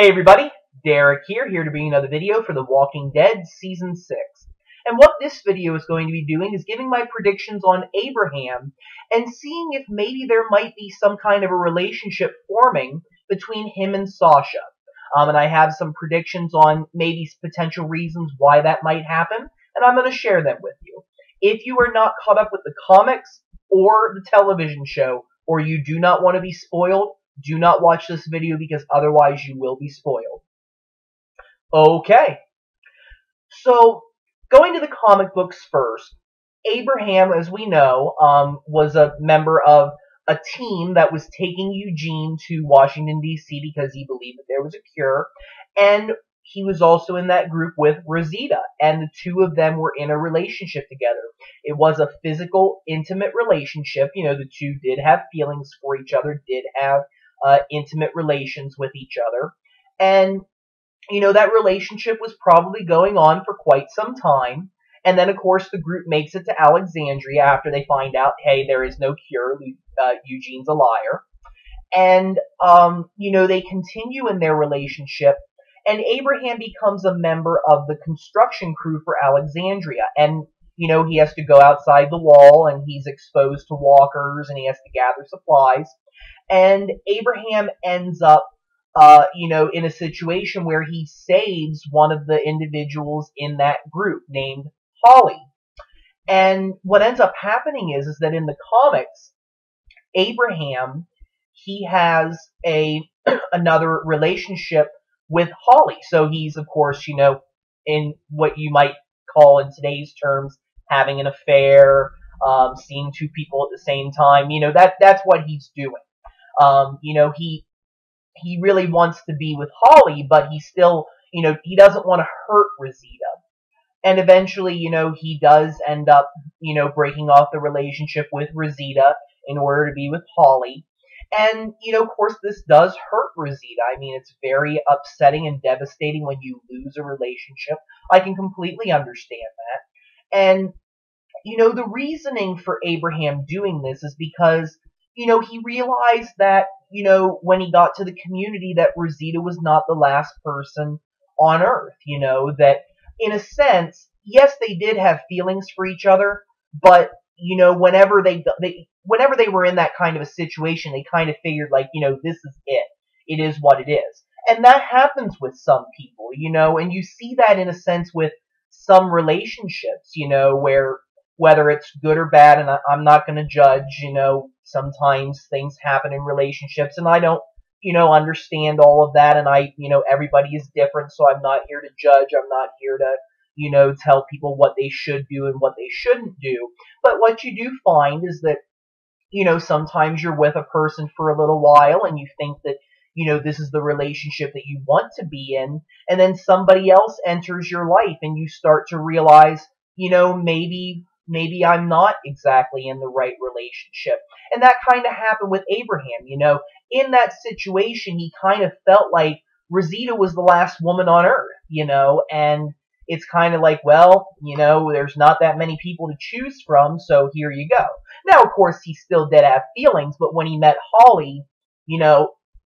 Hey everybody, Derek here to bring another video for The Walking Dead Season 6. And what this video is going to be doing is giving my predictions on Abraham and seeing if maybe there might be some kind of a relationship forming between him and Sasha. And I have some predictions on maybe potential reasons why that might happen, and I'm going to share them with you. If you are not caught up with the comics or the television show, or you do not want to be spoiled, do not watch this video because otherwise you will be spoiled. Okay, so going to the comic books first, Abraham, as we know, was a member of a team that was taking Eugene to Washington, D.C. because he believed that there was a cure, and he was also in that group with Rosita, and the two of them were in a relationship together. It was a physical, intimate relationship. You know, the two did have feelings for each other, did have intimate relations with each other. And, you know, that relationship was probably going on for quite some time. And then, of course, the group makes it to Alexandria after they find out, hey, there is no cure, Eugene's a liar. And, you know, they continue in their relationship. And Abraham becomes a member of the construction crew for Alexandria. And, you know, he has to go outside the wall, and he's exposed to walkers, and he has to gather supplies. And Abraham ends up, you know, in a situation where he saves one of the individuals in that group named Holly. And what ends up happening is that in the comics, Abraham, he has another relationship with Holly. So he's, of course, you know, in what you might call in today's terms, having an affair, seeing two people at the same time. You know, that's what he's doing. You know, he really wants to be with Holly, but he still, you know, he doesn't want to hurt Rosita. And eventually, you know, he does end up, you know, breaking off the relationship with Rosita in order to be with Holly. And, you know, of course, this does hurt Rosita. I mean, it's very upsetting and devastating when you lose a relationship. I can completely understand that. And, you know, the reasoning for Abraham doing this is because, you know, he realized that, you know, when he got to the community that Rosita was not the last person on Earth, you know, that in a sense, yes, they did have feelings for each other, but, you know, whenever they were in that kind of a situation, they kind of figured, like, you know, this is it. It is what it is. And that happens with some people, you know, and you see that in a sense with some relationships, you know, where whether it's good or bad, and I'm not going to judge, you know, sometimes things happen in relationships, and I don't, you know, understand all of that, and you know, everybody is different, so I'm not here to judge, I'm not here to, you know, tell people what they should do and what they shouldn't do. But what you do find is that, you know, sometimes you're with a person for a little while, and you think that, you know, this is the relationship that you want to be in, and then somebody else enters your life, and you start to realize, you know, maybe I'm not exactly in the right relationship. And that kind of happened with Abraham, you know. In that situation, he kind of felt like Rosita was the last woman on Earth, you know, and it's kind of like, well, you know, there's not that many people to choose from, so here you go. Now, of course, he still did have feelings, but when he met Holly, you know,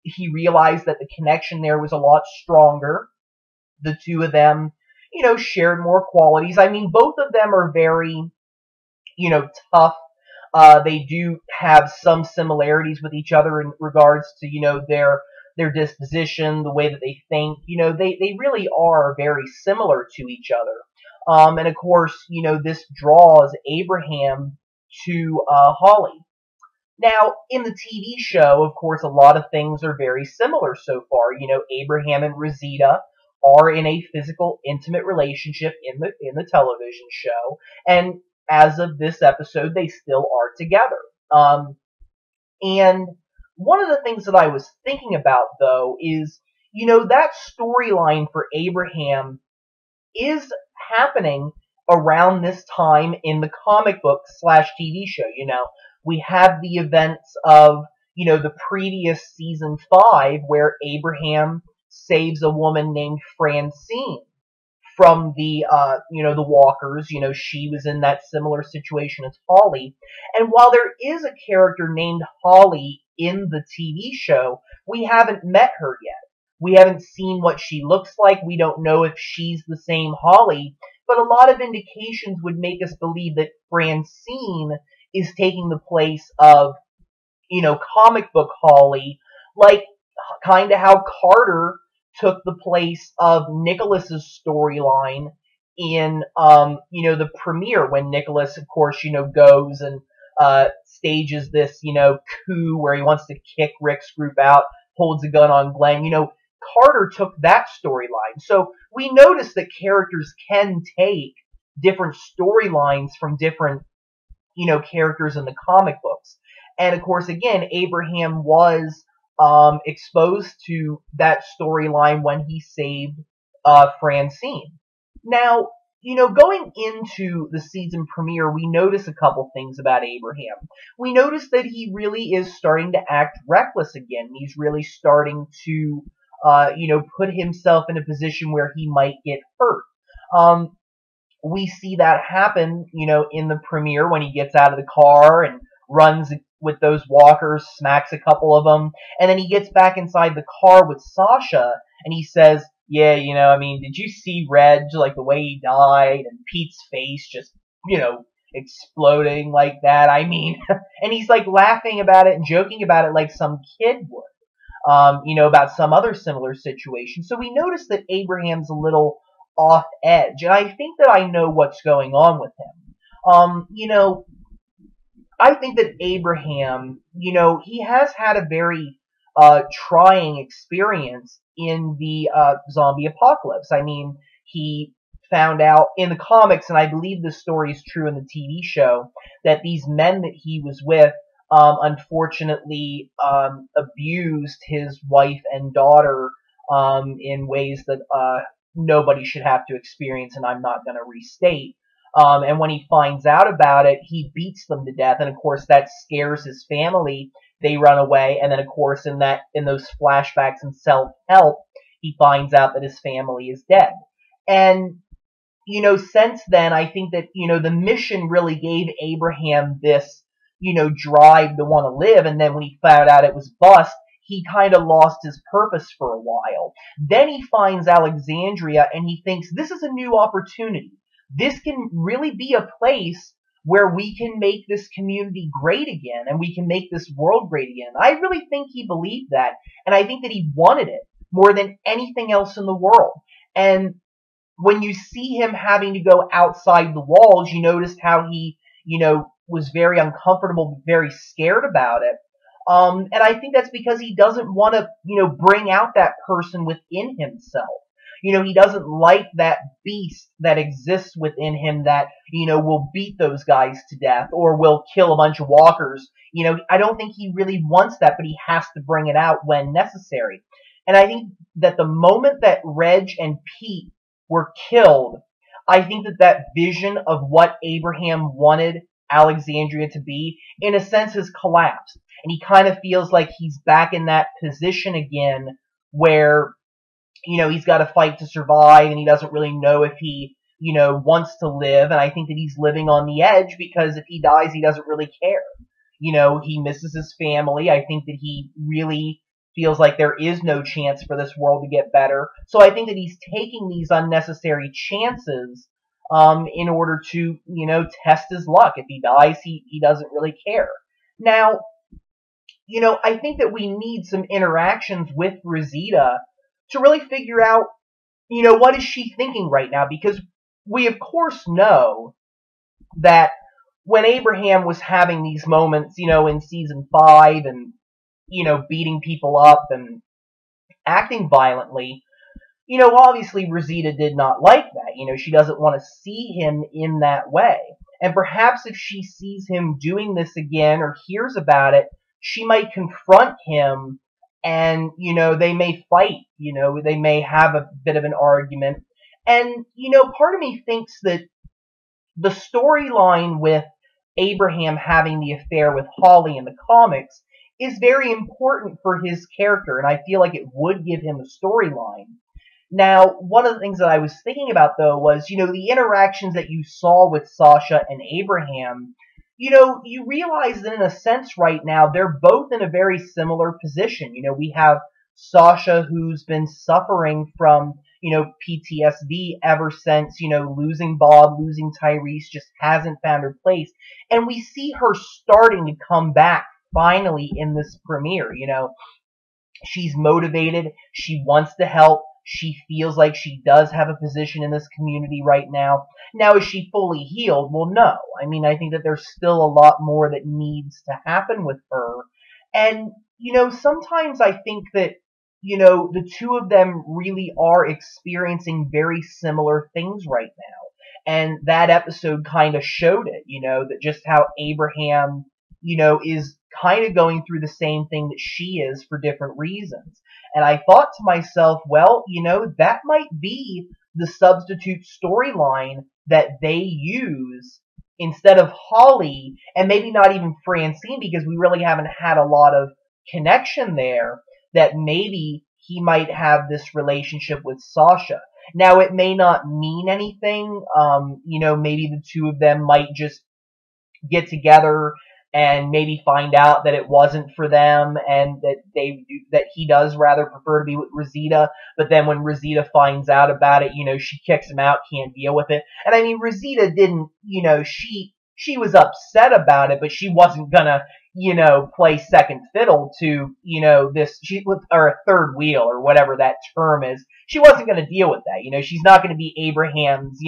he realized that the connection there was a lot stronger. The two of them, you know, shared more qualities. I mean, both of them are very, you know, tough. They do have some similarities with each other in regards to, you know, their disposition, the way that they think. You know, they really are very similar to each other. And of course, you know, this draws Abraham to Holly. Now, in the TV show, of course, a lot of things are very similar so far. You know, Abraham and Rosita are in a physical, intimate relationship in the television show, and as of this episode, they still are together. And one of the things that I was thinking about, though, is, you know, that storyline for Abraham is happening around this time in the comic book / TV show. You know, we have the events of, you know, the previous season 5 where Abraham saves a woman named Francine from the, you know, the walkers. You know, she was in that similar situation as Holly. And while there is a character named Holly in the TV show, we haven't met her yet. We haven't seen what she looks like. We don't know if she's the same Holly. But a lot of indications would make us believe that Francine is taking the place of, comic book Holly, like kind of how Carter took the place of Nicholas's storyline in, the premiere, when Nicholas, of course, goes and stages this, coup where he wants to kick Rick's group out, holds a gun on Glenn. Carter took that storyline. So we notice that characters can take different storylines from different, characters in the comic books. And of course, again, Abraham was exposed to that storyline when he saved Francine. Now, going into the season premiere, we notice a couple things about Abraham. We notice that he really is starting to act reckless again. He's really starting to, put himself in a position where he might get hurt. We see that happen, in the premiere when he gets out of the car and runs with those walkers, smacks a couple of them, and then he gets back inside the car with Sasha, and he says, yeah, did you see Reg, like the way he died, and Pete's face just, exploding like that? And he's like laughing about it and joking about it like some kid would, about some other similar situation. So we notice that Abraham's a little off edge, and I think that I know what's going on with him. I think that Abraham, he has had a very trying experience in the zombie apocalypse. He found out in the comics, and I believe this story is true in the TV show, that these men that he was with unfortunately abused his wife and daughter in ways that nobody should have to experience, and I'm not going to restate. And when he finds out about it, he beats them to death, and of course that scares his family. They run away, and then of course in those flashbacks and self-help, he finds out that his family is dead. And since then, I think that the mission really gave Abraham this drive to want to live, and then when he found out it was bust, he kind of lost his purpose for a while. Then he finds Alexandria, and he thinks, this is a new opportunity. This can really be a place where we can make this community great again, and we can make this world great again. I really think he believed that, and I think that he wanted it more than anything else in the world. And when you see him having to go outside the walls, you noticed how he, was very uncomfortable, very scared about it. And I think that's because he doesn't want to, bring out that person within himself. He doesn't like that beast that exists within him that, will beat those guys to death or will kill a bunch of walkers. I don't think he really wants that, but he has to bring it out when necessary. And I think that the moment that Reg and Pete were killed, I think that vision of what Abraham wanted Alexandria to be, in a sense, has collapsed. And he kind of feels like he's back in that position again where, he's got to fight to survive, and he doesn't really know if he, wants to live. And I think that he's living on the edge, because if he dies, he doesn't really care. He misses his family. I think that he really feels like there is no chance for this world to get better. So I think that he's taking these unnecessary chances in order to, test his luck. If he dies, he doesn't really care. Now, I think that we need some interactions with Rosita to really figure out, what is she thinking right now? Because we, of course, know that when Abraham was having these moments, in season 5 and, beating people up and acting violently, obviously Rosita did not like that. She doesn't want to see him in that way. And perhaps if she sees him doing this again or hears about it, she might confront him, and, they may fight. They may have a bit of an argument. And, part of me thinks that the storyline with Abraham having the affair with Holly in the comics is very important for his character, and I feel like it would give him a storyline. Now, one of the things that I was thinking about, though, was, the interactions that you saw with Sasha and Abraham, you realize that in a sense right now, they're both in a very similar position. We have Sasha, who's been suffering from, PTSD ever since, losing Bob, losing Tyrese, just hasn't found her place. And we see her starting to come back finally in this premiere. She's motivated. She wants to help. She feels like she does have a position in this community right now. Now, is she fully healed? Well, no. I mean, I think that there's still a lot more that needs to happen with her. And, sometimes I think that, the two of them really are experiencing very similar things right now. And that episode kind of showed it, that just how Abraham, is kind of going through the same thing that she is for different reasons. And I thought to myself, well, that might be the substitute storyline that they use instead of Holly, and maybe not even Francine, because we really haven't had a lot of connection there, that maybe he might have this relationship with Sasha. Now, it may not mean anything. Maybe the two of them might just get together and maybe find out that it wasn't for them, and that he does rather prefer to be with Rosita. But then when Rosita finds out about it, she kicks him out, can't deal with it. And I mean, Rosita didn't, she was upset about it, but she wasn't gonna, play second fiddle to, or a third wheel, or whatever that term is. She wasn't gonna deal with that. She's not gonna be Abraham's,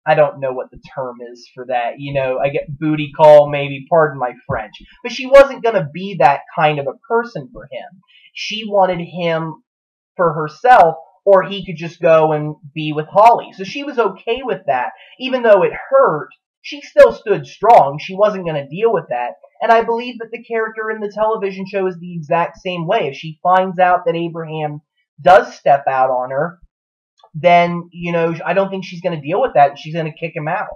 I don't know what the term is for that. I get booty call, maybe, pardon my French. But she wasn't going to be that kind of a person for him. She wanted him for herself, or he could just go and be with Holly. So she was okay with that. Even though it hurt, she still stood strong. She wasn't going to deal with that. And I believe that the character in the television show is the exact same way. If she finds out that Abraham does step out on her, then, I don't think she's going to deal with that. She's going to kick him out.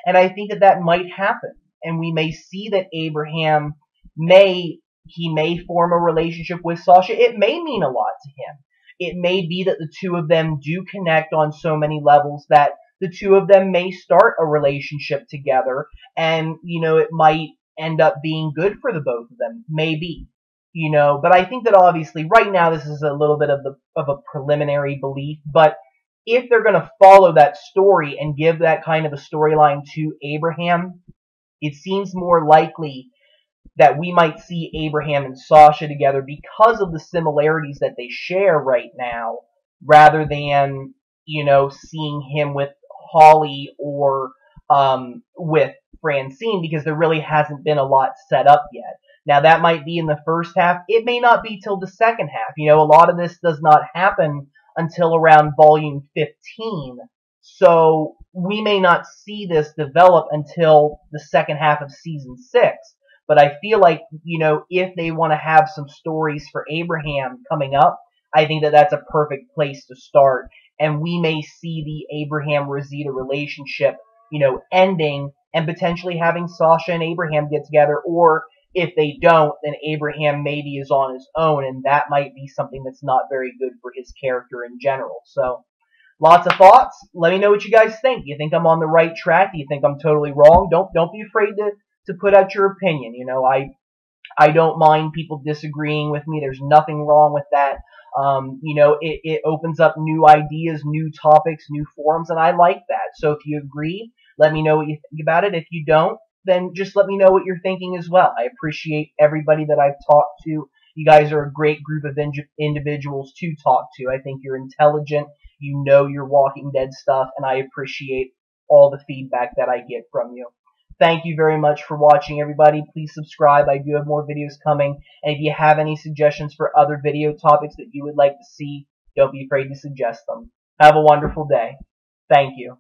And I think that that might happen. And we may see that Abraham may form a relationship with Sasha. It may mean a lot to him. It may be that the two of them do connect on so many levels that the two of them may start a relationship together. And, it might end up being good for the both of them. Maybe. But I think that obviously right now this is a little bit of a preliminary belief. But if they're going to follow that story and give that kind of a storyline to Abraham, it seems more likely that we might see Abraham and Sasha together because of the similarities that they share right now, rather than, seeing him with Holly or with Francine, because there really hasn't been a lot set up yet. Now, that might be in the first half. It may not be till the second half. A lot of this does not happen until around volume 15. So we may not see this develop until the second half of season 6. But I feel like, if they want to have some stories for Abraham coming up, I think that that's a perfect place to start. And we may see the Abraham-Rosita relationship, ending, and potentially having Sasha and Abraham get together. Or if they don't, then Abraham maybe is on his own, and that might be something that's not very good for his character in general. So, lots of thoughts. Let me know what you guys think. Do you think I'm on the right track? Do you think I'm totally wrong? Don't be afraid to put out your opinion. I don't mind people disagreeing with me. There's nothing wrong with that. It opens up new ideas, new topics, new forums, and I like that. So if you agree, let me know what you think about it. If you don't, then just let me know what you're thinking as well. I appreciate everybody that I've talked to. You guys are a great group of individuals to talk to. I think you're intelligent. You know your Walking Dead stuff, and I appreciate all the feedback that I get from you. Thank you very much for watching, everybody. Please subscribe. I do have more videos coming. And if you have any suggestions for other video topics that you would like to see, don't be afraid to suggest them. Have a wonderful day. Thank you.